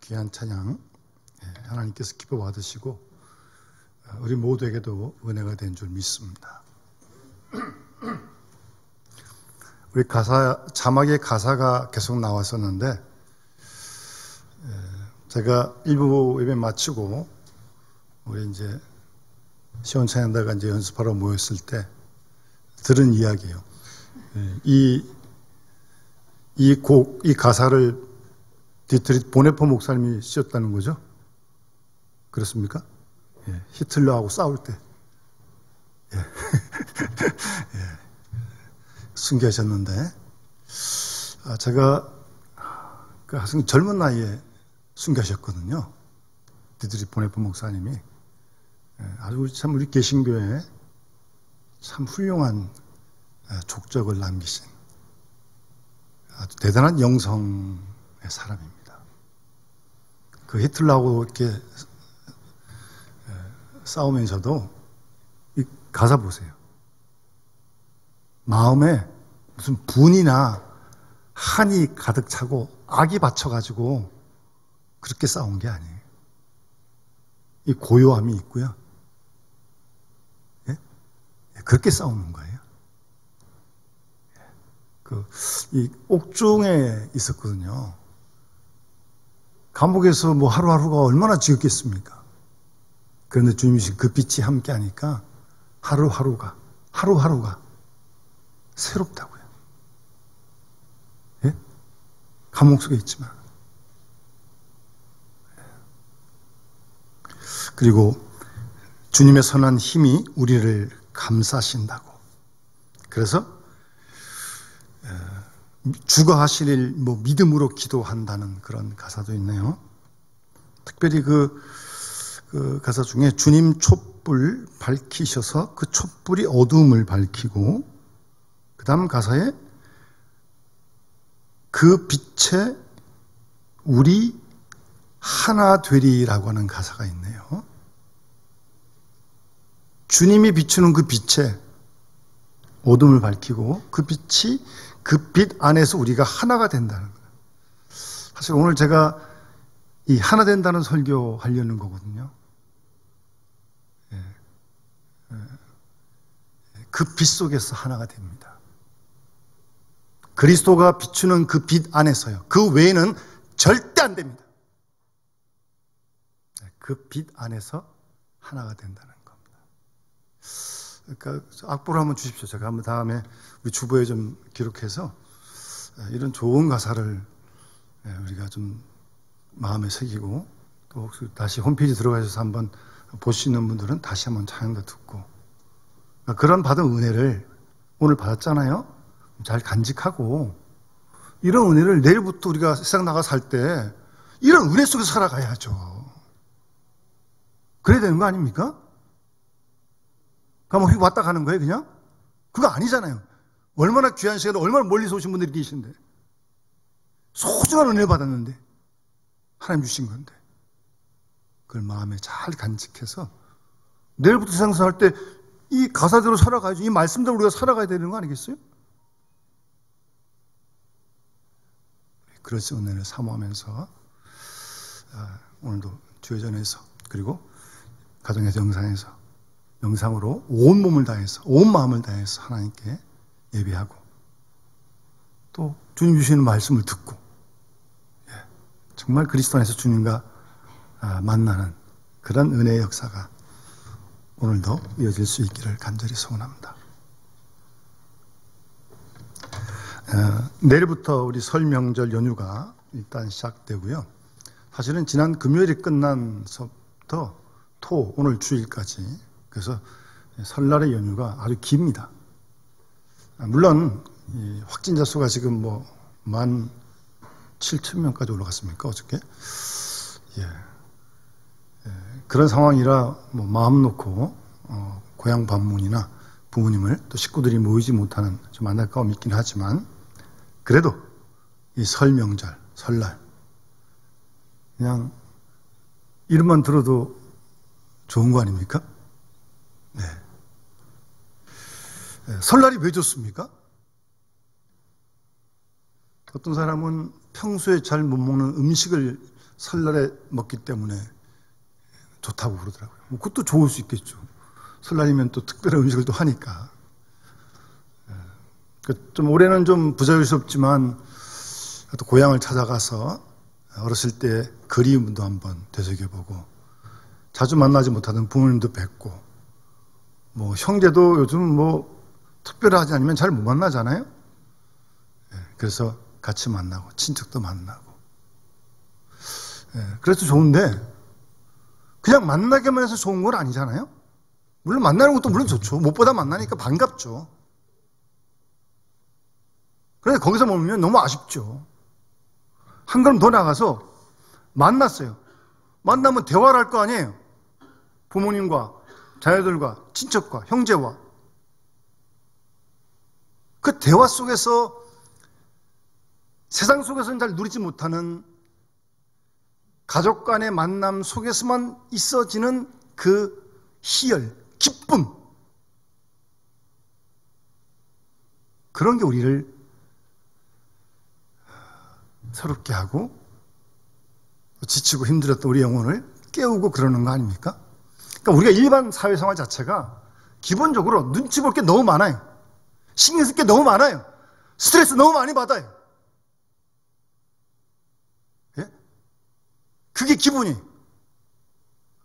귀한 찬양 하나님께서 기뻐 받으시고 우리 모두에게도 은혜가 된 줄 믿습니다. 우리 자막에 가사가 계속 나왔었는데 제가 일부 예배 마치고 우리 이제 시원찬양단가 이제 연습하러 모였을 때 들은 이야기예요. 이 가사를 디트릿 보네퍼 목사님이 쓰셨다는 거죠? 그렇습니까? 예, 히틀러하고 싸울 때 예. 예. 순교하셨는데 제가 그 젊은 나이에 순교하셨거든요. 디트릿 보네퍼 목사님이 아주 참 우리 개신교에 참 훌륭한 족적을 남기신 아주 대단한 영성의 사람입니다. 그 히틀러하고 이렇게 싸우면서도 이 가사 보세요. 마음에 무슨 분이나 한이 가득 차고 악이 받쳐가지고 그렇게 싸운 게 아니에요. 이 고요함이 있고요. 예? 그렇게 싸우는 거예요. 이 옥중에 있었거든요. 감옥에서 뭐 하루하루가 얼마나 지겹겠습니까? 그런데 주님이신 그 빛이 함께 하니까 하루하루가 새롭다고요. 예? 감옥 속에 있지만. 그리고 주님의 선한 힘이 우리를 감싸신다고. 그래서 주거하시릴 믿음으로 기도한다는 그런 가사도 있네요. 특별히 그 가사 중에 주님 촛불 밝히셔서 그 촛불이 어두움을 밝히고 그 다음 가사에 그 빛에 우리 하나 되리라고 하는 가사가 있네요. 주님이 비추는 그 빛에 어둠을 밝히고 그 빛이 그 빛 안에서 우리가 하나가 된다는 거예요. 사실 오늘 제가 이 하나 된다는 설교 하려는 거거든요. 그 빛 속에서 하나가 됩니다. 그리스도가 비추는 그 빛 안에서요. 그 외에는 절대 안 됩니다. 그 빛 안에서 하나가 된다는 겁니다. 그러니까 악보를 한번 주십시오. 제가 한번 다음에 우리 주보에 좀 기록해서 이런 좋은 가사를 우리가 좀 마음에 새기고 또 혹시 다시 홈페이지 들어가셔서 한번 보시는 분들은 다시 한번 찬양도 듣고 그런 받은 은혜를 오늘 받았잖아요. 잘 간직하고 이런 은혜를 내일부터 우리가 세상 나가 살 때 이런 은혜 속에서 살아가야죠. 그래야 되는 거 아닙니까? 그럼 왔다 가는 거예요 그냥? 그거 아니잖아요. 얼마나 귀한 시간에 얼마나 멀리서 오신 분들이 계신데 소중한 은혜 받았는데 하나님 주신 건데 그걸 마음에 잘 간직해서 내일부터 세상 살 때 이 가사대로 살아가야죠. 이 말씀대로 우리가 살아가야 되는 거 아니겠어요? 그래서 은혜를 사모하면서 오늘도 주회전에서 그리고 가정에서 영상으로 온 몸을 다해서 온 마음을 다해서 하나님께 예배하고 또 주님 주시는 말씀을 듣고 정말 그리스도 안에서 주님과 만나는 그런 은혜의 역사가 오늘도 이어질 수 있기를 간절히 소원합니다. 내일부터 우리 설 명절 연휴가 일단 시작되고요. 사실은 지난 금요일에 끝난서부터 오늘 주일까지 그래서 설날의 연휴가 아주 깁니다. 물론 확진자 수가 지금 17,000명까지 올라갔습니까? 어저께? 그런 상황이라 마음 놓고 고향 방문이나 부모님을 또 식구들이 모이지 못하는 좀 안타까움이 있긴 하지만 그래도 이 설 명절, 설날 그냥 이름만 들어도 좋은 거 아닙니까? 네. 설날이 왜 좋습니까? 어떤 사람은 평소에 잘 못 먹는 음식을 설날에 먹기 때문에 좋다고 그러더라고요. 뭐 그것도 좋을 수 있겠죠. 설날이면 또 특별한 음식을 또 하니까. 좀 올해는 좀 부자연스럽지만 또 고향을 찾아가서 어렸을 때 그리움도 한번 되새겨보고, 자주 만나지 못하던 부모님도 뵙고, 뭐 형제도 요즘 뭐 특별하지 않으면 잘 못 만나잖아요. 그래서 같이 만나고 친척도 만나고, 그래서 좋은데 그냥 만나기만 해서 좋은 건 아니잖아요. 물론 만나는 것도 물론 좋죠. 무엇보다 만나니까 반갑죠. 그런데 거기서 머물면 너무 아쉽죠. 한 걸음 더 나가서 만났어요. 만나면 대화를 할 거 아니에요. 부모님과 자녀들과 친척과 형제와. 그 대화 속에서 세상 속에서는 잘 누리지 못하는 가족 간의 만남 속에서만 있어지는 그 희열, 기쁨, 그런 게 우리를 새롭게 하고 지치고 힘들었던 우리 영혼을 깨우고 그러는 거 아닙니까? 그러니까 우리가 일반 사회생활 자체가 기본적으로 눈치 볼 게 너무 많아요. 신경 쓸 게 너무 많아요. 스트레스 너무 많이 받아요. 예? 그게 기분이.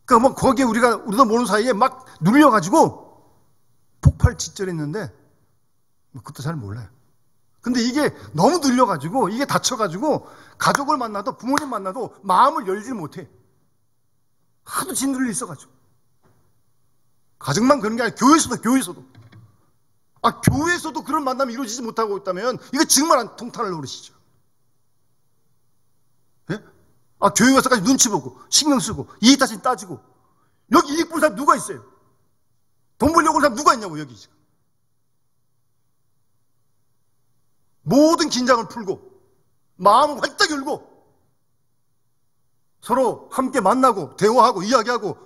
그러니까 뭐 거기에 우리도 모르는 사이에 막 눌려가지고 폭발직전했는데 뭐 그것도 잘 몰라요. 근데 이게 너무 눌려가지고 이게 다쳐가지고 가족을 만나도 부모님 만나도 마음을 열지 못해. 하도 짓눌려 있어가지고. 가정만 그런 게 아니라 교회에서도 교회에서도 그런 만남이 이루어지지 못하고 있다면 이거 정말 통탄을 노리시죠. 예? 교회 가서까지 눈치 보고 신경 쓰고 이익 따진 따지고, 여기 이익 본 사람 누가 있어요? 돈 벌려고 온 사람 누가 있냐고. 여기 지금 모든 긴장을 풀고 마음을 활짝 열고 서로 함께 만나고 대화하고 이야기하고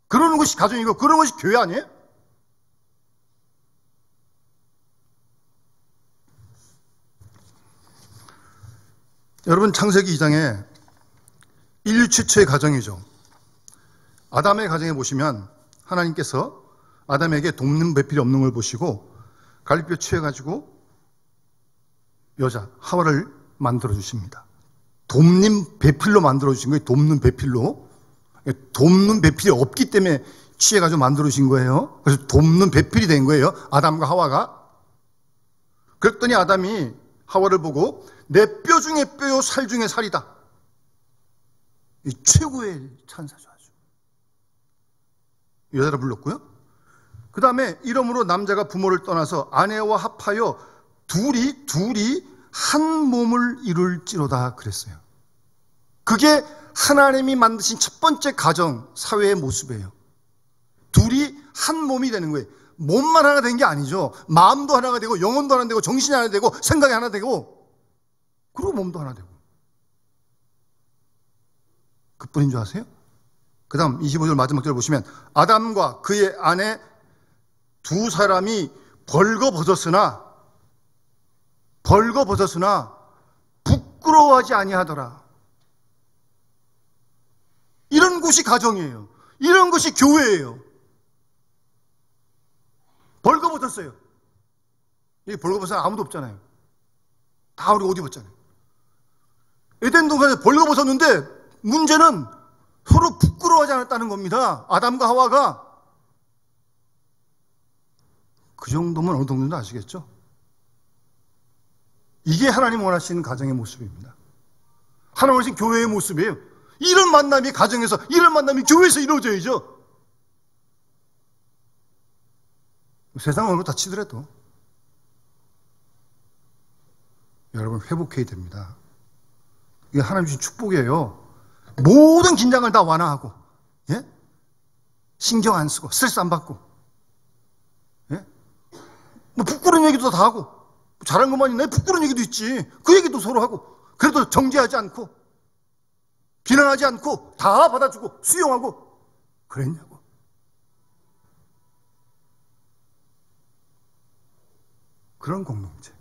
그러는 것이 가정이고 그러는 것이 교회 아니에요? 여러분, 창세기 2장에 인류 최초의 가정이죠. 아담의 가정에 보시면 하나님께서 아담에게 돕는 배필이 없는 걸 보시고 갈비뼈 취해가지고 여자 하와를 만들어 주십니다. 돕는 배필로 만들어 주신 거예요. 돕는 배필로. 돕는 배필이 없기 때문에 취해가지고 만들어 주신 거예요. 그래서 돕는 배필이 된 거예요. 아담과 하와가. 그랬더니 아담이 하와를 보고 내 뼈 중에 뼈요 살 중에 살이다. 이 최고의 찬사죠. 아주. 여자를 불렀고요. 그 다음에 이러므로 남자가 부모를 떠나서 아내와 합하여 둘이 한 몸을 이룰지로다 그랬어요. 그게 하나님이 만드신 첫 번째 가정, 사회의 모습이에요. 둘이 한 몸이 되는 거예요. 몸만 하나 된 게 아니죠. 마음도 하나가 되고 영혼도 하나 되고 정신이 하나 되고 생각이 하나 되고 그리고 몸도 하나 되고. 그뿐인 줄 아세요? 그 다음 25절 마지막 절 보시면 아담과 그의 아내 두 사람이 벌거벗었으나 부끄러워하지 아니하더라. 이런 곳이 가정이에요. 이런 것이 교회예요. 벌거벗었어요. 이 벌거벗은 아무도 없잖아요. 다 우리 옷 입었잖아요. 에덴 동산에 벌거벗었는데 문제는 서로 부끄러워하지 않았다는 겁니다. 아담과 하와가. 그 정도면 어느 정도인지 아시겠죠? 이게 하나님 원하시는 가정의 모습입니다. 하나님 원하시는 교회의 모습이에요. 이런 만남이 가정에서, 이런 만남이 교회에서 이루어져야죠. 세상 어느 다 치더라도 여러분 회복해야 됩니다. 이게 하나님 주신 축복이에요. 모든 긴장을 다 완화하고, 예? 신경 안 쓰고 스트레스 안 받고, 예? 뭐 부끄러운 얘기도 다 하고, 잘한 것만 있나요? 부끄러운 얘기도 있지. 그 얘기도 서로 하고, 그래도 정죄하지 않고 비난하지 않고 다 받아주고 수용하고 그랬냐고. 그런 공동체,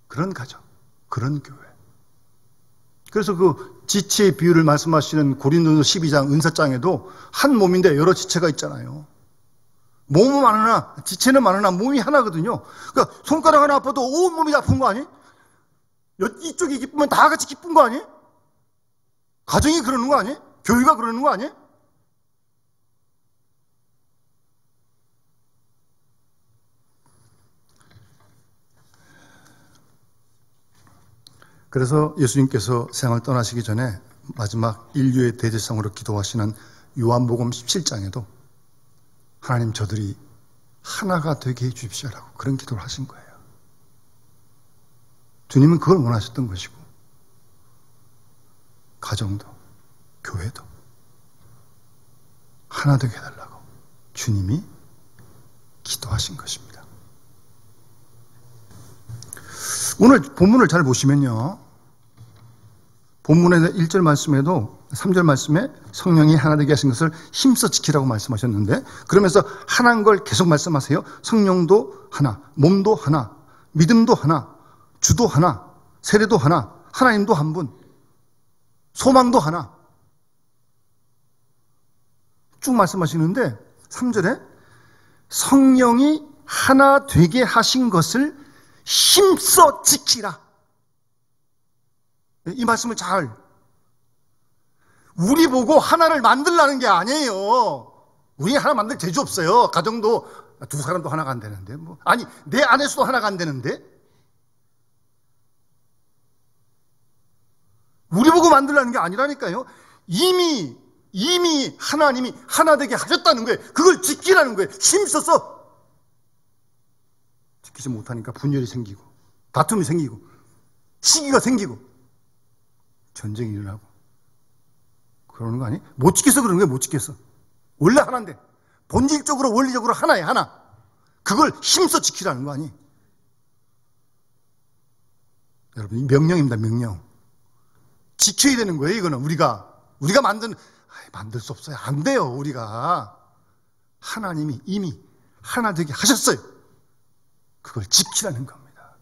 그런 가정, 그런 교회. 그래서 그 지체의 비유를 말씀하시는 고린도서 12장 은사장에도 한 몸인데 여러 지체가 있잖아요. 몸은 많으나 지체는 많으나 몸이 하나거든요. 그러니까 손가락 하나 아파도 온 몸이 아픈 거 아니? 이쪽이 기쁘면 다 같이 기쁜 거 아니? 가정이 그러는 거 아니? 교회가 그러는 거 아니? 그래서 예수님께서 세상을 떠나시기 전에 마지막 인류의 대제사장으로 기도하시는 요한복음 17장에도 하나님 저들이 하나가 되게 해 주십시오라고 그런 기도를 하신 거예요. 주님은 그걸 원하셨던 것이고 가정도 교회도 하나 되게 해달라고 주님이 기도하신 것입니다. 오늘 본문을 잘 보시면요. 본문의 1절 말씀에도 3절 말씀에 성령이 하나 되게 하신 것을 힘써 지키라고 말씀하셨는데 그러면서 하나인 걸 계속 말씀하세요. 성령도 하나, 몸도 하나, 믿음도 하나, 주도 하나, 세례도 하나, 하나님도 한 분, 소망도 하나. 쭉 말씀하시는데 3절에 성령이 하나 되게 하신 것을 힘써 지키라. 이 말씀을 잘 우리 보고 하나를 만들라는 게 아니에요. 우리 하나 만들 재주 없어요. 가정도 두 사람도 하나가 안 되는데 뭐 아니 내 안에서도 하나가 안 되는데 우리 보고 만들라는 게 아니라니까요. 이미 하나님이 하나 되게 하셨다는 거예요. 그걸 지키라는 거예요. 힘써서 지키지 못하니까 분열이 생기고 다툼이 생기고 시기가 생기고 전쟁이 일어나고 그러는 거 아니? 못 지켜서 그러는 거예요. 못 지켜서. 원래 하나인데 본질적으로 원리적으로 하나예요. 하나. 그걸 힘써 지키라는 거 아니? 여러분 이 명령입니다. 명령. 지켜야 되는 거예요. 이거는 우리가 만들 수 없어요. 안 돼요. 우리가 하나님이 이미 하나 되게 하셨어요. 그걸 지키라는 겁니다.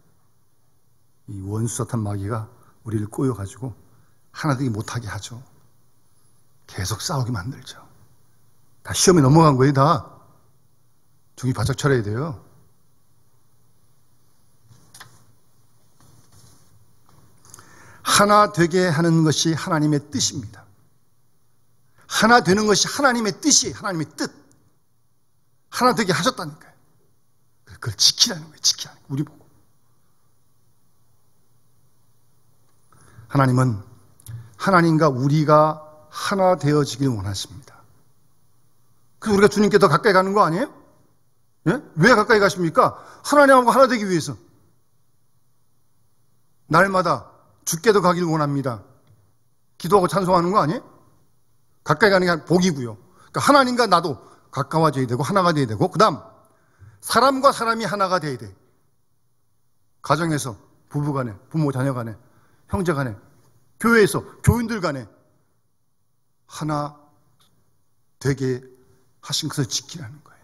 이 원수사탄 마귀가 우리를 꼬여가지고 하나 되게 못하게 하죠. 계속 싸우게 만들죠. 다 시험에 넘어간 거예요. 다 정신 바짝 차려야 돼요. 하나 되게 하는 것이 하나님의 뜻입니다. 하나 되는 것이 하나님의 뜻이에요. 하나님의 뜻. 하나 되게 하셨다니까요. 그걸 지키라는 거예요. 지키라는 거예요. 우리 보고. 하나님은 하나님과 우리가 하나 되어지길 원하십니다. 그래서 우리가 주님께 더 가까이 가는 거 아니에요? 예? 왜 가까이 가십니까? 하나님하고 하나 되기 위해서. 날마다 주께 더 가길 원합니다. 기도하고 찬송하는 거 아니에요? 가까이 가는 게 복이고요. 그러니까 하나님과 나도 가까워져야 되고 하나가 돼야 되고 그 다음 사람과 사람이 하나가 돼야 돼. 가정에서 부부 간에 부모 자녀 간에 형제 간에 교회에서 교인들 간에 하나 되게 하신 것을 지키라는 거예요.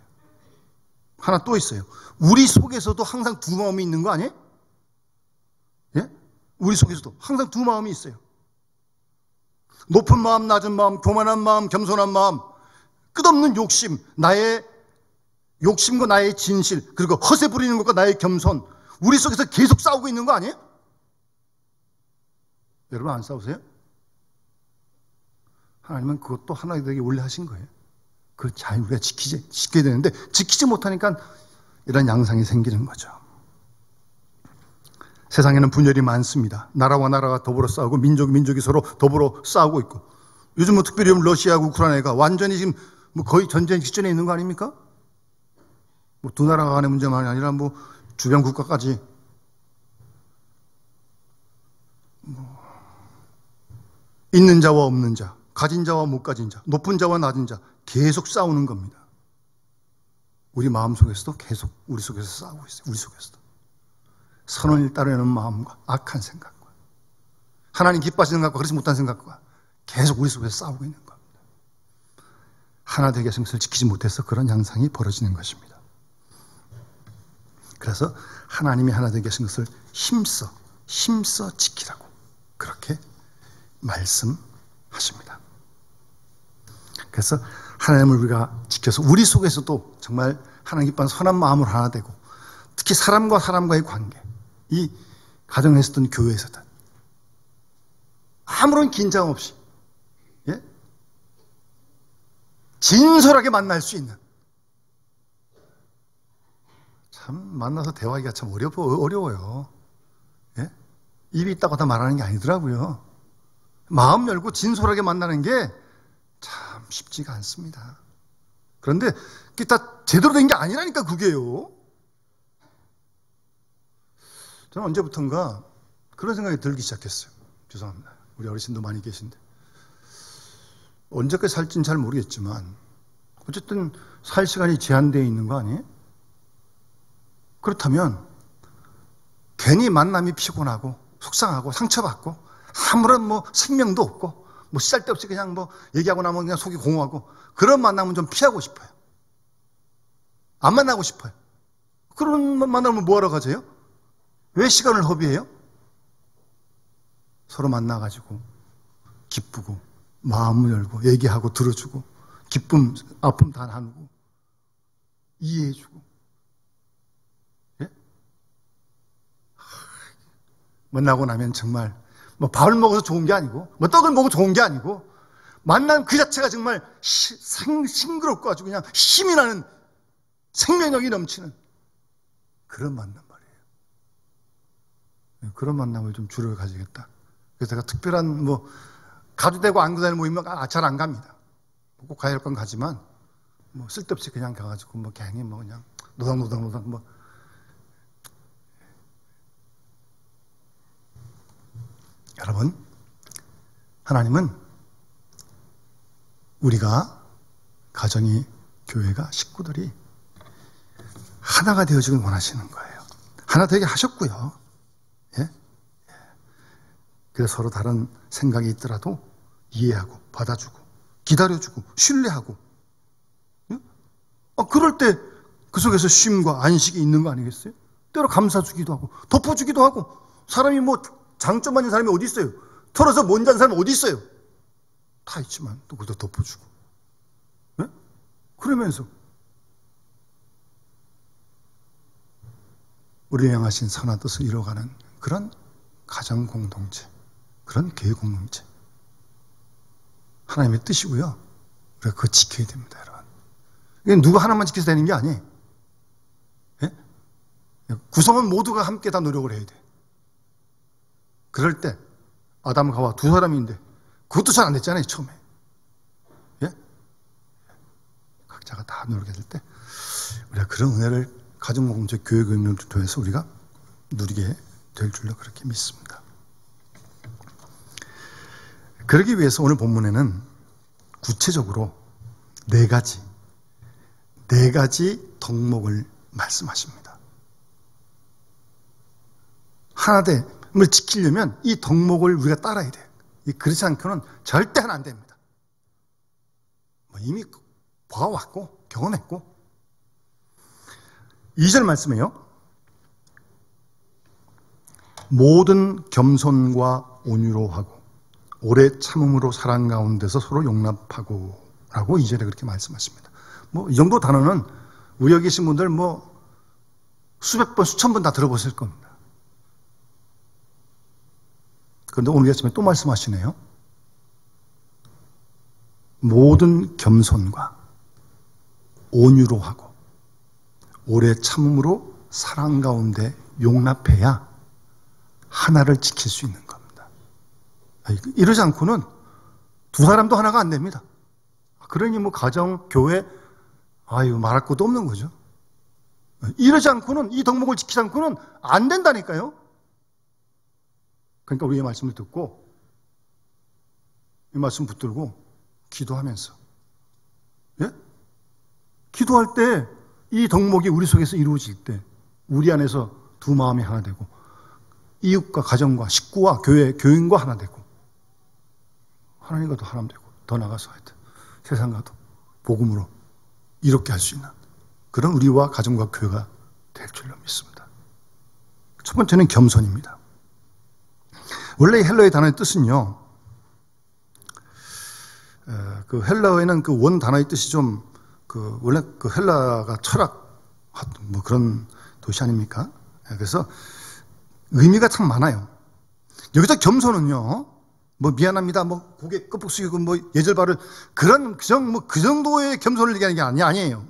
하나 또 있어요. 우리 속에서도 항상 두 마음이 있는 거 아니에요? 예? 우리 속에서도 항상 두 마음이 있어요. 높은 마음, 낮은 마음, 교만한 마음, 겸손한 마음, 끝없는 욕심, 나의 욕심과 나의 진실, 그리고 허세 부리는 것과 나의 겸손, 우리 속에서 계속 싸우고 있는 거 아니에요? 여러분 안 싸우세요? 하나님은 그것도 하나 되게 원래 하신 거예요. 그걸 잘 우리가 지켜야 되는데 지키지 못하니까 이런 양상이 생기는 거죠. 세상에는 분열이 많습니다. 나라와 나라가 더불어 싸우고 민족이 서로 더불어 싸우고 있고 요즘 뭐 특별히 러시아하고 우크라이나가 완전히 지금 뭐 거의 전쟁 직전에 있는 거 아닙니까? 뭐 두 나라 간의 문제만이 아니라 뭐 주변 국가까지 있는 자와 없는 자, 가진 자와 못 가진 자, 높은 자와 낮은 자 계속 싸우는 겁니다. 우리 마음속에서도 계속 우리 속에서 싸우고 있어요. 우리 속에서도. 선을 따르는 마음과 악한 생각과 하나님 기뻐하시는 생각과 그렇지 못한 생각과 계속 우리 속에서 싸우고 있는 겁니다. 하나 되게 하신 것을 지키지 못해서 그런 양상이 벌어지는 것입니다. 그래서 하나님이 하나 되게 하신 것을 힘써 지키라고 그렇게 말씀하십니다. 그래서 하나님을 우리가 지켜서 우리 속에서도 정말 하나님 기뻐하는 선한 마음으로 하나 되고, 특히 사람과 사람과의 관계, 이 가정에서든 교회에서든 아무런 긴장 없이 진솔하게 만날 수 있는, 참 만나서 대화하기가 참 어려워요. 입이 있다고 다 말하는 게 아니더라고요. 마음 열고 진솔하게 만나는 게 참 쉽지가 않습니다. 그런데 그게 다 제대로 된 게 아니라니까, 그게요. 저는 언제부턴가 그런 생각이 들기 시작했어요. 죄송합니다. 우리 어르신도 많이 계신데. 언제까지 살지는 잘 모르겠지만 어쨌든 살 시간이 제한되어 있는 거 아니에요? 그렇다면 괜히 만남이 피곤하고 속상하고 상처받고 아무런 생명도 없고 쓰잘데없이 그냥 얘기하고 나면 그냥 속이 공허하고 그런 만남은 좀 피하고 싶어요. 안 만나고 싶어요. 그런 만나면 뭐하러 가세요? 왜 시간을 허비해요? 서로 만나가지고 기쁘고 마음을 열고 얘기하고 들어주고 기쁨, 아픔 다 나누고 이해해주고, 만나고 나면 정말 밥을 먹어서 좋은 게 아니고 떡을 먹어 좋은 게 아니고 만남 그 자체가 정말 싱그럽고 아주 그냥 힘이 나는, 생명력이 넘치는 그런 만남 말이에요. 그런 만남을 좀 주로 가지겠다. 그래서 제가 특별한 가도 되고 안 가도 되는 모임은 잘 안 갑니다. 꼭 가야 할 건 가지만 쓸데없이 그냥 가가지고 괜히 그냥 노닥노닥 여러분, 하나님은 우리가, 가정이, 교회가, 식구들이 하나가 되어지길 원하시는 거예요. 하나 되게 하셨고요. 그래서 서로 다른 생각이 있더라도 이해하고 받아주고 기다려주고 신뢰하고, 그럴 때 그 속에서 쉼과 안식이 있는 거 아니겠어요? 때로 감사주기도 하고 덮어주기도 하고. 사람이 장점 많은 사람이 어디 있어요? 털어서 못 자는 사람이 어디 있어요? 다 있지만 또 그것도 덮어주고, 그러면서 우리를 향하신 선한 뜻을 이뤄가는 그런 가정 공동체, 그런 교회 공동체, 하나님의 뜻이고요. 우리가 그거 지켜야 됩니다, 여러분. 이게 누구 하나만 지켜서 되는 게 아니에요. 구성원 모두가 함께 다 노력을 해야 돼. 그럴 때 아담과 하와 두 사람인데 그것도 잘 안 됐잖아요, 처음에. 각자가 다 노력해야 될 때 우리가 그런 은혜를 가정 공동체, 교회 공동체를 통해서 우리가 누리게 될 줄로 그렇게 믿습니다. 그러기 위해서 오늘 본문에는 구체적으로 네 가지 덕목을 말씀하십니다. 하나됨을 지키려면 이 덕목을 우리가 따라야 돼요. 그렇지 않고는 절대 하나 안 됩니다. 이미 봐왔고 경험했고. 2절 말씀이에요. 모든 겸손과 온유로 하고 오래 참음으로 사랑 가운데서 서로 용납하고 라고 2절에 그렇게 말씀하십니다. 이 정도 단어는 우리 여기 계신 분들 수백 번, 수천 번 다 들어보실 겁니다. 그런데 오늘 아침에 또 말씀하시네요. 모든 겸손과 온유로 하고 오래 참음으로 사랑 가운데 용납해야 하나를 지킬 수 있는 겁니다. 이러지 않고는 두 사람도 하나가 안 됩니다. 그러니 가정, 교회, 말할 것도 없는 거죠. 이러지 않고는, 이 덕목을 지키지 않고는 안 된다니까요. 그러니까 우리의 말씀을 듣고 이 말씀 붙들고 기도하면서, 기도할 때 이 덕목이 우리 속에서 이루어질 때 우리 안에서 두 마음이 하나 되고 이웃과 가정과 식구와 교회, 교인과 하나 되고 하나님과도 하나 되고 더 나가서 하여튼 세상과도 복음으로 이롭게 할 수 있는 그런 우리와 가정과 교회가 될 줄로 믿습니다. 첫 번째는 겸손입니다. 원래 헬러의 단어의 뜻은요, 그 헬라어에는 그 원 단어의 뜻이 좀 원래 그 헬라가 철학 뭐 그런 도시 아닙니까? 그래서 의미가 참 많아요. 여기서 겸손은요, 뭐 미안합니다, 뭐 고개 끄덕 숙이고 뭐 예절 바를 그런 그 정도의 겸손을 얘기하는 게 아니에요.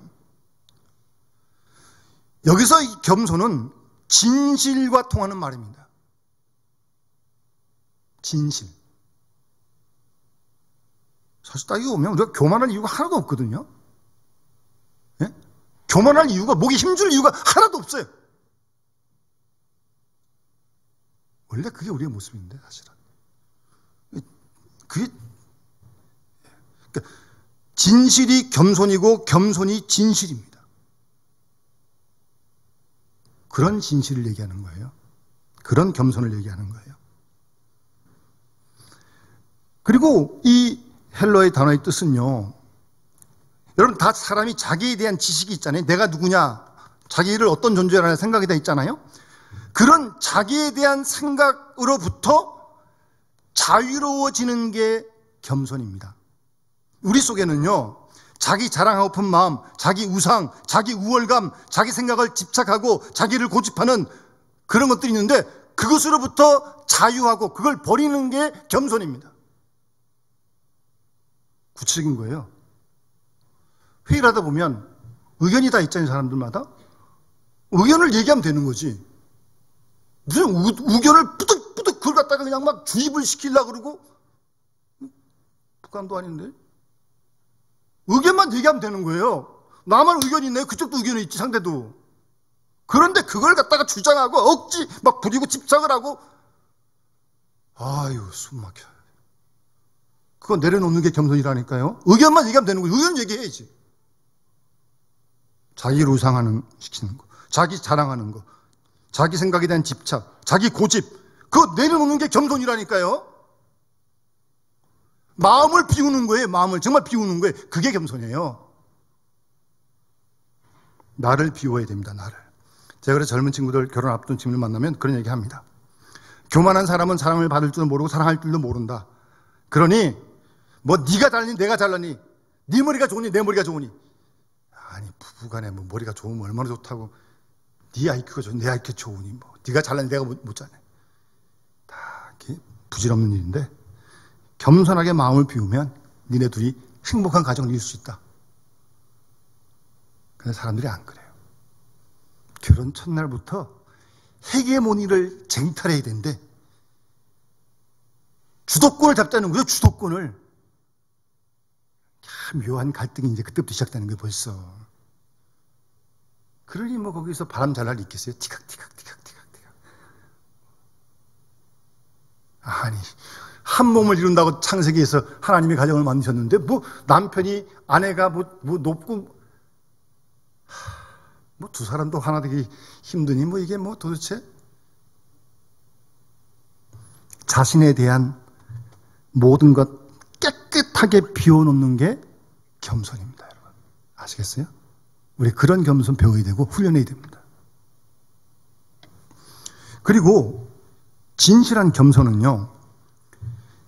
여기서 이 겸손은 진실과 통하는 말입니다. 진실. 사실 따지고 보면 우리가 교만할 이유가 하나도 없거든요. 예? 교만할 이유가, 목에 힘줄 이유가 하나도 없어요. 원래 그게 우리의 모습인데, 사실은. 그러니까 진실이 겸손이고 겸손이 진실입니다. 그런 진실을 얘기하는 거예요. 그런 겸손을 얘기하는 거예요. 그리고 이 헬러의 단어의 뜻은요, 여러분 다 사람이 자기에 대한 지식이 있잖아요. 내가 누구냐, 자기를 어떤 존재라는 생각이 다 있잖아요. 그런 자기에 대한 생각으로부터 자유로워지는 게 겸손입니다. 우리 속에는요, 자기 자랑하고픈 마음, 자기 우상, 자기 우월감, 자기 생각을 집착하고 자기를 고집하는 그런 것들이 있는데, 그것으로부터 자유하고 그걸 버리는 게 겸손입니다. 구체적인 거예요. 회의를 하다 보면 의견이 다 있잖아요, 사람들마다. 의견을 얘기하면 되는 거지. 무슨 의견을 뿌득뿌득 그걸 갖다가 그냥 막 주입을 시키려고 그러고, 북한도 아닌데. 의견만 얘기하면 되는 거예요. 나만 의견이 있네, 그쪽도 의견이 있지, 상대도. 그런데 그걸 갖다가 주장하고 억지 막 부리고 집착을 하고, 아유, 숨 막혀. 그거 내려놓는 게 겸손이라니까요. 의견만 얘기하면 되는 거예요. 의견 얘기해야지. 자기를 우상하는 시키는 거, 자기 자랑하는 거, 자기 생각에 대한 집착, 자기 고집, 그거 내려놓는 게 겸손이라니까요. 마음을 비우는 거예요. 마음을 정말 비우는 거예요. 그게 겸손이에요. 나를 비워야 됩니다. 나를. 제가 그래서 젊은 친구들, 결혼 앞둔 친구들 만나면 그런 얘기 합니다. 교만한 사람은 사랑을 받을 줄도 모르고 사랑할 줄도 모른다. 그러니 뭐 네가 잘나니 내가 잘나니, 네 머리가 좋으니 내 머리가 좋으니. 아니, 부부간에 뭐 머리가 좋으면 얼마나 좋다고. 네 IQ가 좋으니 내 IQ 좋으니 뭐 네가 잘나니 내가 못 잘나니. 다 이렇게 부질없는 일인데, 겸손하게 마음을 비우면 니네 둘이 행복한 가정을 이룰 수 있다. 근데 사람들이 안 그래요. 결혼 첫날부터 헤게모니를 쟁탈해야 되는데 주도권을 잡자는 거죠. 주도권을. 묘한 갈등이 이제 그때부터 시작되는 거예요. 벌써. 그러니 뭐 거기서 바람 잘 날 일 있겠어요? 티각티각. 아니, 한 몸을 이룬다고 창세기에서 하나님의 가정을 만드셨는데 뭐 남편이 아내가 뭐 높고 뭐 두 사람도 하나 되기 힘드니 뭐 이게 뭐 도대체. 자신에 대한 모든 것 깨끗하게 비워놓는 게 겸손입니다, 여러분. 아시겠어요? 우리 그런 겸손 배워야 되고 훈련해야 됩니다. 그리고 진실한 겸손은요,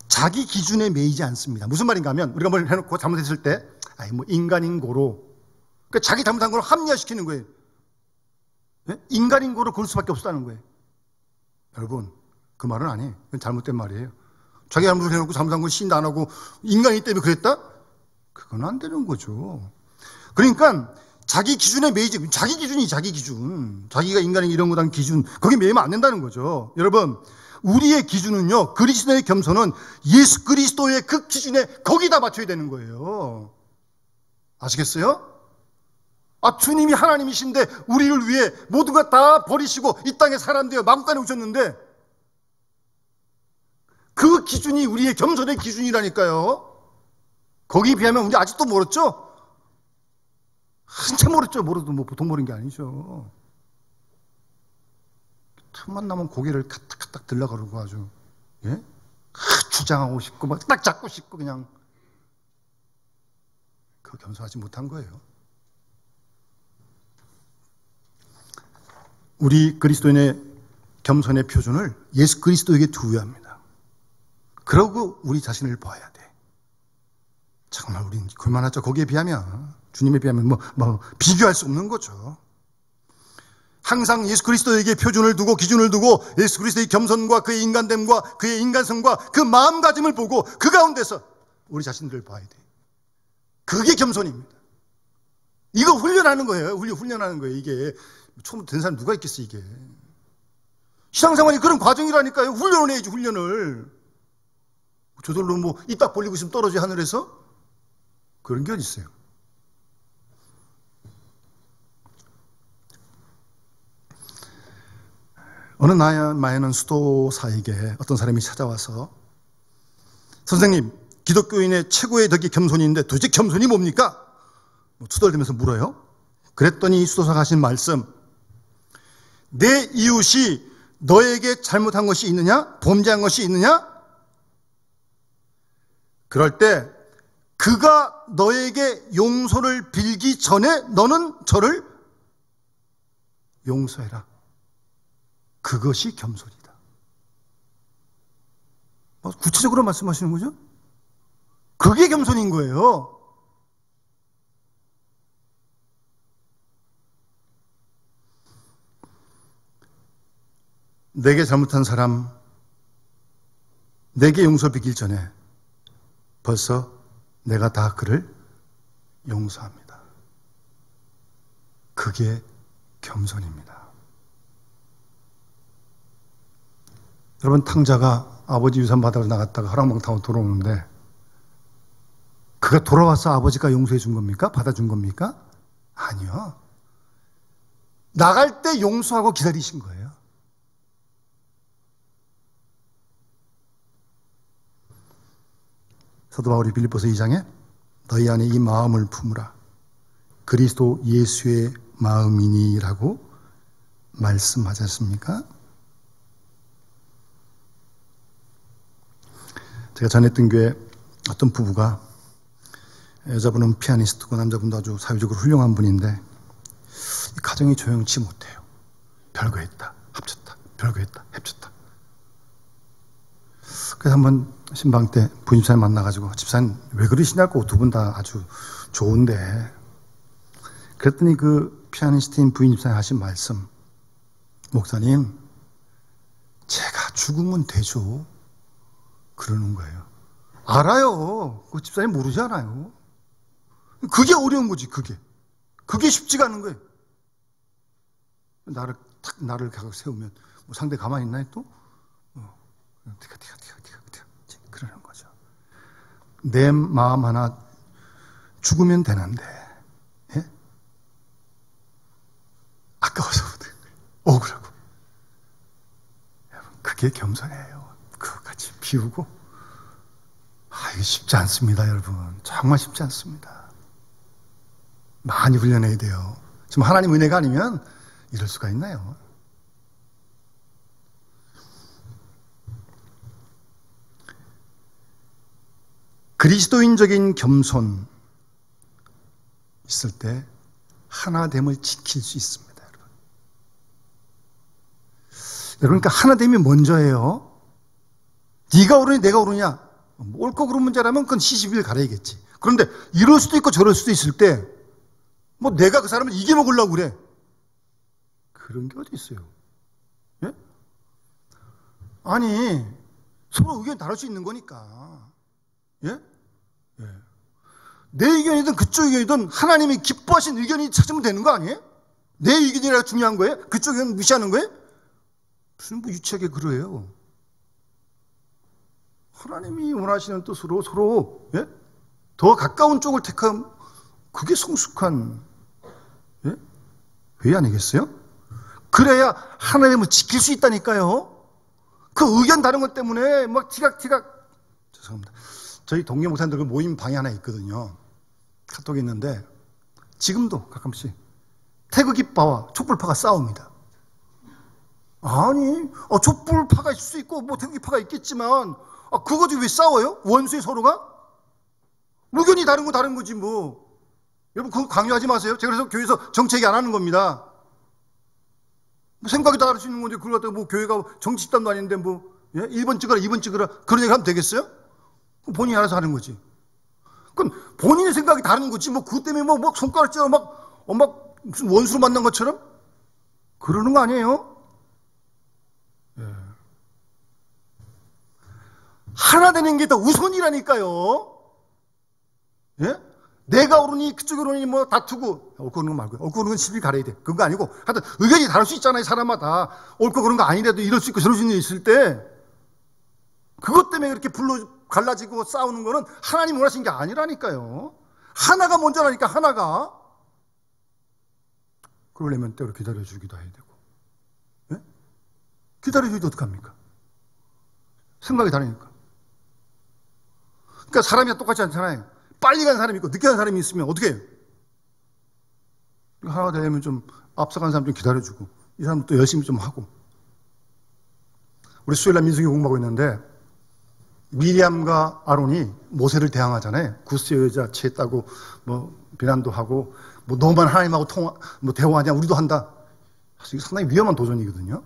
자기 기준에 매이지 않습니다. 무슨 말인가 하면, 우리가 뭘 해놓고 잘못했을 때, 아이 뭐 인간인 고로, 그러니까 자기 잘못한 걸 합리화시키는 거예요. 네? 인간인 고로 그럴 수밖에 없다는 거예요. 여러분, 그 말은 아니에요. 그건 잘못된 말이에요. 자기 잘못을 해놓고 잘못한 걸 시인도 안 하고 인간이 때문에 그랬다? 그건 안 되는 거죠. 그러니까 자기 기준에 매이지, 자기 기준이 자기 기준, 자기가 인간이 이런 거란 기준, 거기 매이면 안 된다는 거죠. 여러분, 우리의 기준은요, 그리스도의 겸손은 예수 그리스도의 그 기준에 거기다 맞춰야 되는 거예요. 아시겠어요? 아, 주님이 하나님이신데 우리를 위해 모든 것 다 버리시고 이 땅에 사람 되어 마구간에 오셨는데 그 기준이 우리의 겸손의 기준이라니까요. 거기에 비하면 우리 아직도 멀었죠? 한참 멀었죠. 멀어도 뭐 보통 멀은 게 아니죠. 틈만 나면 고개를 카딱카딱 들러가르고 아주, 예? 주장하고 싶고 막 딱 잡고 싶고 그냥. 그거 겸손하지 못한 거예요. 우리 그리스도인의 겸손의 표준을 예수 그리스도에게 두어야 합니다. 그러고 우리 자신을 봐야 돼. 정말 우린 그만하죠. 거기에 비하면, 주님에 비하면 비교할 수 없는 거죠. 항상 예수 그리스도에게 표준을 두고 기준을 두고 예수 그리스도의 겸손과 그의 인간됨과 그의 인간성과 그 마음가짐을 보고 그 가운데서 우리 자신들을 봐야 돼요. 그게 겸손입니다. 이거 훈련하는 거예요. 훈련하는 거예요. 이게 처음 된 사람 누가 있겠어 이게. 신앙생활이 그런 과정이라니까요. 훈련을 해야지 훈련을. 저절로 입 딱 벌리고 있으면 떨어져 하늘에서? 그런 게 어디 있어요. 어느 마에는 수도사에게 어떤 사람이 찾아와서 선생님, 기독교인의 최고의 덕이 겸손인데 도대체 겸손이 뭡니까? 투덜대면서 물어요. 그랬더니 수도사가 하신 말씀, 내 이웃이 너에게 잘못한 것이 있느냐? 범죄한 것이 있느냐? 그럴 때 그가 너에게 용서를 빌기 전에 너는 저를 용서해라. 그것이 겸손이다. 구체적으로 말씀하시는 거죠? 그게 겸손인 거예요. 내게 잘못한 사람, 내게 용서 빌기 전에 벌써 내가 다 그를 용서합니다. 그게 겸손입니다. 여러분, 탕자가 아버지 유산 받으러 나갔다가 허랑방탕으로 돌아오는데 그가 돌아와서 아버지가 용서해 준 겁니까? 받아준 겁니까? 아니요. 나갈 때 용서하고 기다리신 거예요. 사도 바울이 빌립보서 2장에 너희 안에 이 마음을 품으라. 그리스도 예수의 마음이니라고 말씀하지 않습니까? 제가 전했던 교회 어떤 부부가, 여자분은 피아니스트고 남자분도 아주 사회적으로 훌륭한 분인데 가정이 조용치 못해요. 별거 했다 합쳤다, 별거 했다 합쳤다. 그래서 한번 신방 때 부인집사님 만나가지고 집사님 왜 그러시냐고, 두 분 다 아주 좋은데. 그랬더니 그 피아니스트인 부인집사님 하신 말씀, 목사님 제가 죽으면 되죠, 그러는 거예요. 알아요. 그 집사님 모르지 않아요. 그게 어려운 거지. 그게 쉽지가 않은 거예요. 나를 세우면 상대 가만히 있나 또? 티가 그러는 거죠. 내 마음 하나 죽으면 되는데, 예? 아까워서 억울하고. 여러분, 그게 겸손이에요. 그것까지 비우고. 이게 쉽지 않습니다, 여러분. 정말 쉽지 않습니다. 많이 훈련해야 돼요. 지금 하나님 은혜가 아니면 이럴 수가 있나요? 그리스도인적인 겸손 있을 때 하나됨을 지킬 수 있습니다, 여러분. 그러니까 하나됨이 먼저예요. 네가 오르냐 내가 오르냐, 옳고 그른 문제라면 그건 시시비를 가려야겠지. 그런데 이럴 수도 있고 저럴 수도 있을 때 내가 그 사람을 이겨먹으려고 그래. 그런 게 어디 있어요? 예? 아니, 서로 의견 다를 수 있는 거니까. 예? 예. 내 의견이든 그쪽 의견이든 하나님이 기뻐하신 의견이 찾으면 되는 거 아니에요? 내 의견이라 중요한 거예요? 그쪽 의견 무시하는 거예요? 무슨 유치하게 그러해요. 하나님이 원하시는 뜻으로 서로, 예? 더 가까운 쪽을 택하면 그게 성숙한, 예? 회 아니겠어요? 그래야 하나님을 지킬 수 있다니까요. 그 의견 다른 것 때문에 티각 죄송합니다. 저희 동료 목사님들 그 모임 방이 하나 있거든요. 카톡이 있는데 지금도 가끔씩 태극기파와 촛불파가 싸웁니다. 아니, 촛불파가 있을 수 있고 태극기파가 있겠지만 그거지 왜 싸워요? 원수의 서로가? 의견이 다른 거 다른 거지 뭐. 여러분 그거 강요하지 마세요. 제가 그래서 교회에서 정치 얘기 안 하는 겁니다. 생각이 다를 수 있는 건데 그걸 갖다가 교회가 정치 집단도 아닌데 예? 1번 찍어라 2번 찍어라 그런 얘기 하면 되겠어요? 본인이 알아서 하는 거지. 그건 본인의 생각이 다른 거지. 뭐 그것 때문에 뭐 손가락질하고 막 무슨 원수로 만난 것처럼 그러는 거 아니에요? 예. 하나 되는 게 더 우선이라니까요. 예? 내가 옳으니 그쪽이 옳으니 뭐 다투고 옳고 그런 거 말고요. 옳고 그런 건 시비 가려야 돼. 그런 거 아니고 하여튼 의견이 다를 수 있잖아요. 사람마다. 옳고 그런 거 아니라도 이럴 수 있고 저럴 수 있는 일 있을 때 그것 때문에 그렇게 갈라지고 싸우는 거는 하나님 원하신 게 아니라니까요. 하나가 먼저라니까 하나가. 그러려면 때로 기다려주기도 해야 되고. 예? 기다려주기도 어떡합니까? 생각이 다르니까. 그러니까 사람이 다 똑같지 않잖아요. 빨리 간 사람이 있고 늦게 간 사람이 있으면 어떻게 해요? 하나가 되면 좀 앞서간 사람 좀 기다려주고 이 사람 또 열심히 좀 하고. 우리 수요일날 민수기 공부하고 있는데 미리암과 아론이 모세를 대항하잖아요. 구스의 여자 취했다고 뭐 비난도 하고 뭐 너만 하나님하고 대화하냐 우리도 한다. 사실 이게 상당히 위험한 도전이거든요.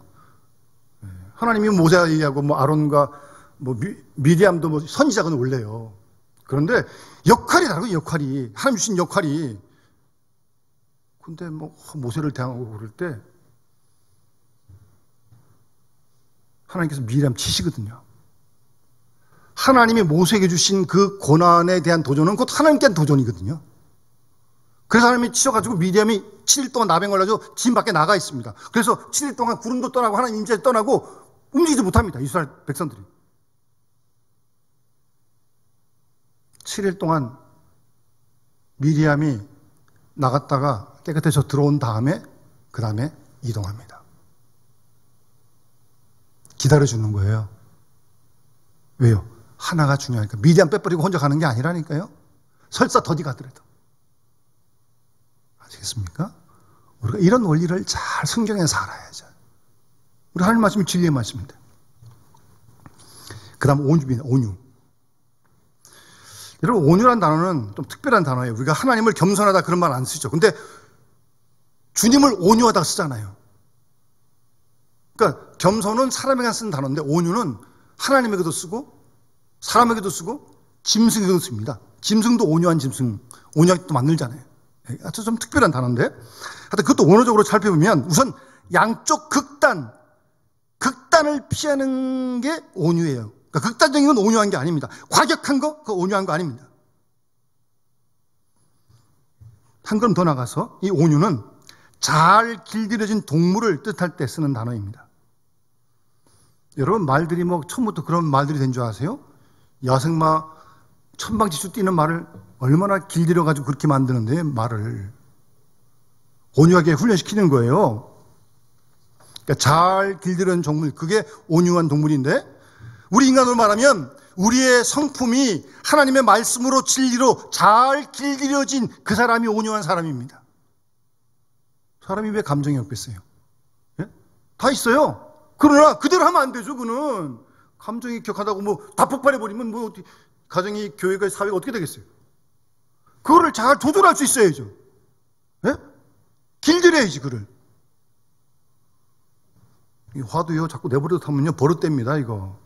하나님이 모세가 얘기하고 뭐 아론과 뭐 미리암도 뭐 선지자건 원래요. 그런데 역할이 다르고 역할이 하나님 주신 역할이. 근데 뭐 모세를 대항하고 그럴 때 하나님께서 미리암 치시거든요. 하나님이 모세에게 주신 그 고난에 대한 도전은 곧 하나님께 한 도전이거든요. 그래서 하나님이 치셔가지고 미리암이 7일 동안 나병 걸려가지고 진 밖에 나가 있습니다. 그래서 7일 동안 구름도 떠나고 하나님 임재도 떠나고 움직이지 못합니다. 이스라엘 백성들이. 7일 동안 미리암이 나갔다가 깨끗해져 들어온 다음에 그 다음에 이동합니다. 기다려주는 거예요. 왜요? 하나가 중요하니까. 미리암 빼버리고 혼자 가는 게 아니라니까요. 설사 더디 가더라도. 아시겠습니까? 우리가 이런 원리를 잘 성경에서 알아야죠. 우리 하나님 말씀이 진리의 말씀인데. 그 다음 온유입니다. 온유. 여러분 온유란 단어는 좀 특별한 단어예요. 우리가 하나님을 겸손하다 그런 말 안 쓰죠. 근데 주님을 온유하다 쓰잖아요. 그러니까 겸손은 사람에게 쓰는 단어인데 온유는 하나님에게도 쓰고 사람에게도 쓰고 짐승에게도 씁니다. 짐승도 온유한 짐승, 온유하게 또 만들잖아요. 아주 좀 특별한 단어인데 하여튼 그것도 원어적으로 살펴보면 우선 양쪽 극단을 피하는 게 온유예요. 그러니까 극단적인 건 온유한 게 아닙니다. 과격한 거, 그거 온유한 거 아닙니다. 한 걸음 더 나가서 이 온유는 잘 길들여진 동물을 뜻할 때 쓰는 단어입니다. 여러분 말들이 뭐 처음부터 그런 말들이 된 줄 아세요? 야생마 천방지축 뛰는 말을 얼마나 길들여가지고 그렇게 만드는데 말을 온유하게 훈련시키는 거예요. 그러니까 잘 길들여진 동물, 그게 온유한 동물인데 우리 인간으로 말하면 우리의 성품이 하나님의 말씀으로 진리로 잘 길들여진 그 사람이 온유한 사람입니다. 사람이 왜 감정이 없겠어요? 예? 다 있어요. 그러나 그대로 하면 안 되죠. 그는 감정이 격하다고 뭐 다 폭발해버리면 뭐 가정이 교회가 사회가 어떻게 되겠어요? 그거를 잘 조절할 수 있어야죠. 예? 길들여야지 그를. 이 화도요 자꾸 내버려 두면요 버릇됩니다 이거.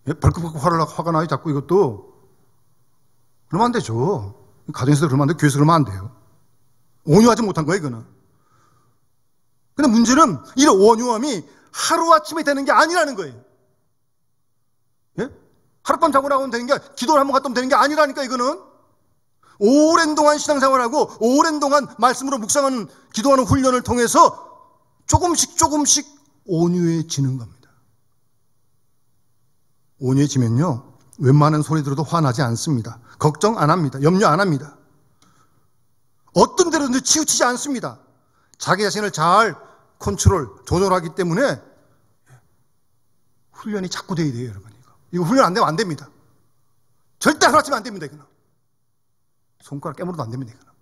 예? 벌컥벌컥 화가 나요 자꾸 이것도. 그러면 안 되죠. 가정에서 그러면 안 돼요. 교회에서 그러면 안 돼요. 온유하지 못한 거예요 이거는. 근데 문제는 이런 온유함이 하루아침에 되는 게 아니라는 거예요. 예? 하룻밤 자고 나오면 되는 게, 기도를 한번 갔다 오면 되는 게 아니라니까, 이거는. 오랜 동안 신앙생활하고, 오랜 동안 말씀으로 묵상하는, 기도하는 훈련을 통해서 조금씩 온유해지는 겁니다. 온유해지면요, 웬만한 소리 들어도 화나지 않습니다. 걱정 안 합니다. 염려 안 합니다. 어떤 데로든지 치우치지 않습니다. 자기 자신을 잘 조절하기 때문에 훈련이 자꾸 돼야 돼요, 여러분. 이거 훈련 안 되면 안 됩니다. 절대 하루아침에 안 됩니다, 이거는. 손가락 깨물어도 안 됩니다, 이거는.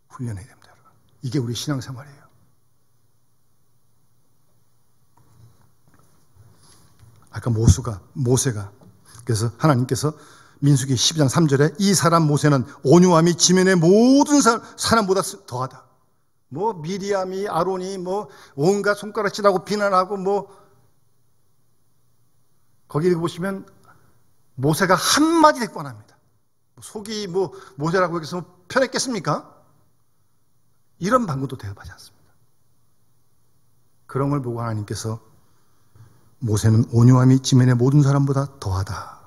훈련해야 됩니다, 여러분. 이게 우리 신앙생활이에요. 아까 모세가 그래서 하나님께서 민수기 12장 3절에 이 사람 모세는 온유함이 지면의 모든 사람보다 더하다. 뭐 미리암이 아론이 뭐 온갖 손가락질하고 비난하고 뭐 거기 보시면 모세가 한마디 대꾸 안 합니다. 속이 모자라고 해서 편했겠습니까? 이런 방구도 대답하지 않습니다. 그런 걸 보고 하나님께서 모세는 온유함이 지면의 모든 사람보다 더하다,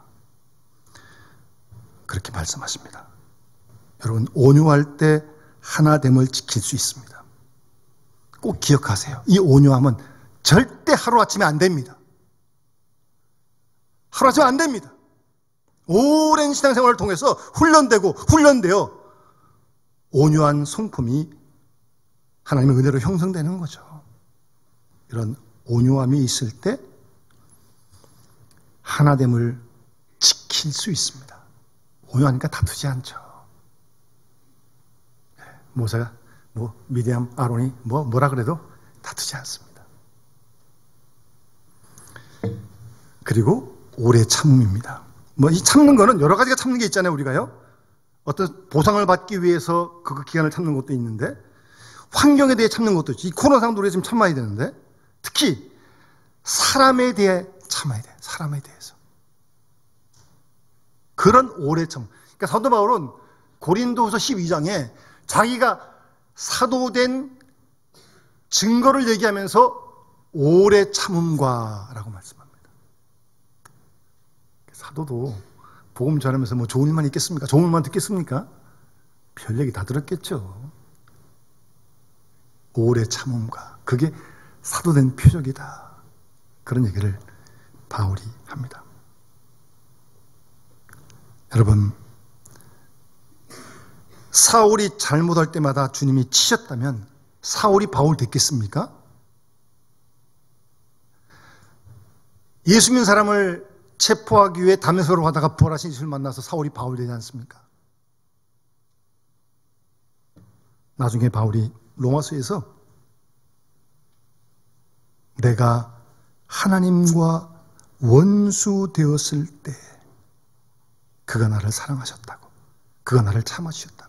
그렇게 말씀하십니다. 여러분, 온유할 때 하나됨을 지킬 수 있습니다. 꼭 기억하세요. 이 온유함은 절대 하루아침에 안 됩니다. 하루아침에 안 됩니다. 오랜 신앙생활을 통해서 훈련되어 온유한 성품이 하나님의 은혜로 형성되는 거죠. 이런 온유함이 있을 때 하나됨을 지킬 수 있습니다. 온유하니까 다투지 않죠. 모세가 미디암, 아론이 뭐라 그래도 다투지 않습니다. 그리고 오래 참음입니다. 이 참는 거는 여러 가지가 참는 게 있잖아요, 우리가요. 어떤 보상을 받기 위해서 그 기간을 참는 것도 있는데, 환경에 대해 참는 것도 있지. 이 코로나 상황도 우리가 지금 참아야 되는데, 특히 사람에 대해 참아야 돼요. 사람에 대해서. 그런 오래 참. 그러니까 사도 바울은 고린도후서 12장에 자기가 사도된 증거를 얘기하면서 오래 참음과라고 말씀합니다. 사도도 복음 전하면서 좋은 일만 있겠습니까? 좋은 일만 듣겠습니까? 별 얘기 다 들었겠죠. 오래 참음과, 그게 사도된 표적이다, 그런 얘기를 바울이 합니다. 여러분, 사울이 잘못할 때마다 주님이 치셨다면 사울이 바울 됐겠습니까? 예수 믿는 사람을 체포하기 위해 다메섹으로 가다가 부활하신 예수를 만나서 사울이 바울 되지 않습니까? 나중에 바울이 로마서에서 내가 하나님과 원수 되었을 때 그가 나를 사랑하셨다고, 그가 나를 참아주셨다고.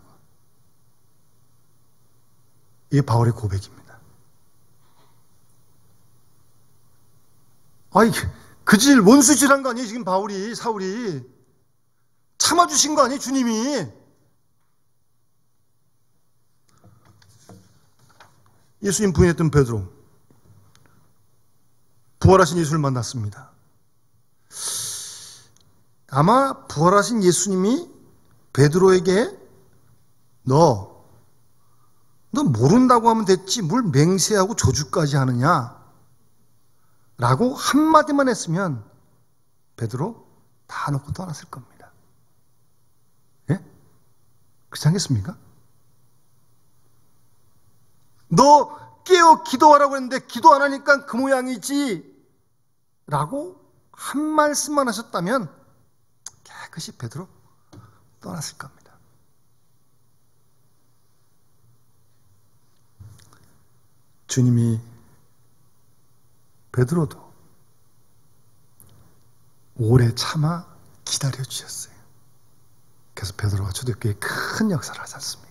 이게 바울의 고백입니다. 아이, 그질 원수질한 거 아니에요? 지금 사울이 참아주신 거 아니에요? 주님이. 예수님 부인했던 베드로, 부활하신 예수를 만났습니다. 아마 부활하신 예수님이 베드로에게 너 모른다고 하면 됐지 뭘 맹세하고 저주까지 하느냐 라고 한마디만 했으면 베드로 다 놓고 떠났을 겁니다. 예? 그렇지 않겠습니까? 너 깨어 기도하라고 했는데 기도 안 하니까 그 모양이지 라고 한 말씀만 하셨다면 깨끗이 베드로 떠났을 겁니다. 주님이 베드로도 오래 참아 기다려 주셨어요. 그래서 베드로가 초대교회에 큰 역사를 하지 않습니까?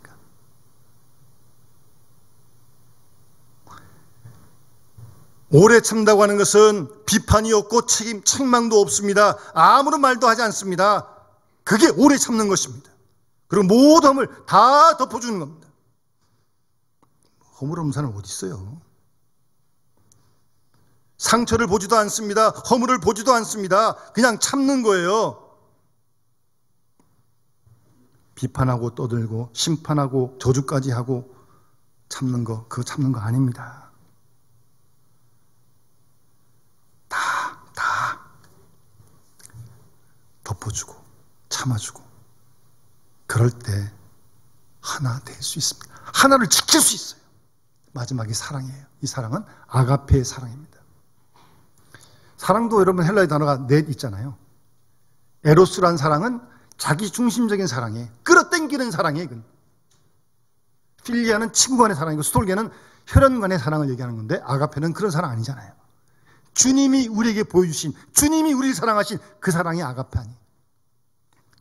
오래 참다고 하는 것은 비판이 없고 책망도 없습니다. 아무런 말도 하지 않습니다. 그게 오래 참는 것입니다. 그리고 모든 험을 다 덮어주는 겁니다. 허물 없는 사람은 어디 있어요? 상처를 보지도 않습니다. 허물을 보지도 않습니다. 그냥 참는 거예요. 비판하고 떠들고 심판하고 저주까지 하고 참는 거, 그거 참는 거 아닙니다. 다 덮어주고 참아주고, 그럴 때 하나 될 수 있습니다. 하나를 지킬 수 있어요. 마지막이 사랑이에요. 이 사랑은 아가페의 사랑입니다. 사랑도 여러분 헬라의 단어가 넷 있잖아요. 에로스란 사랑은 자기 중심적인 사랑이에요. 끌어당기는 사랑이에요. 이건. 필리아는 친구 간의 사랑이고 스톨게는 혈연 간의 사랑을 얘기하는 건데, 아가페는 그런 사랑 아니잖아요. 주님이 우리에게 보여주신, 주님이 우리를 사랑하신 그 사랑이 아가페 아니에요.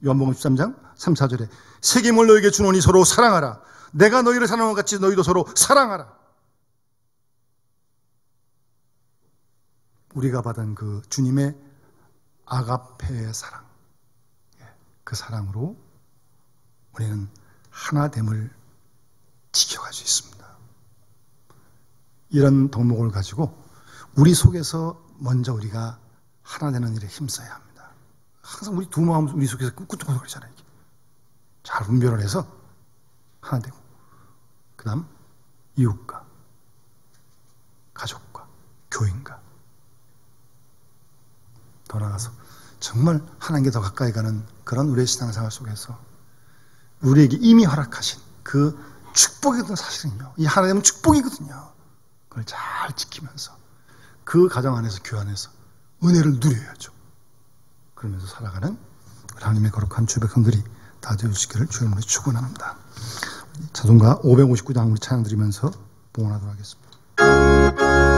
요한복음 13장 3, 4절에 책임을 너에게 주노니 서로 사랑하라. 내가 너희를 사랑한 것 같이 너희도 서로 사랑하라. 우리가 받은 그 주님의 아가페의 사랑, 그 사랑으로 우리는 하나됨을 지켜갈 수 있습니다. 이런 덕목을 가지고 우리 속에서 먼저 우리가 하나 되는 일에 힘써야 합니다. 항상 우리 두 마음 우리 속에서 꿀꿀거리잖아요. 잘 분별을 해서 하나 되고, 그 다음 이웃과 가족과 교인과, 더 나아가서 정말 하나님께 더 가까이 가는 그런 우리의 신앙생활 속에서 우리에게 이미 허락하신 그 축복이거든요. 사실은요, 이 하나님은 축복이거든요. 그걸 잘 지키면서 그 가정 안에서, 교회 안에서 은혜를 누려야죠. 그러면서 살아가는 하나님의 거룩한 주백성들이 다 되어주시기를 주의 이름으로 축원합니다. 자동가 559장 우리 찬양 드리면서 봉헌하도록 하겠습니다.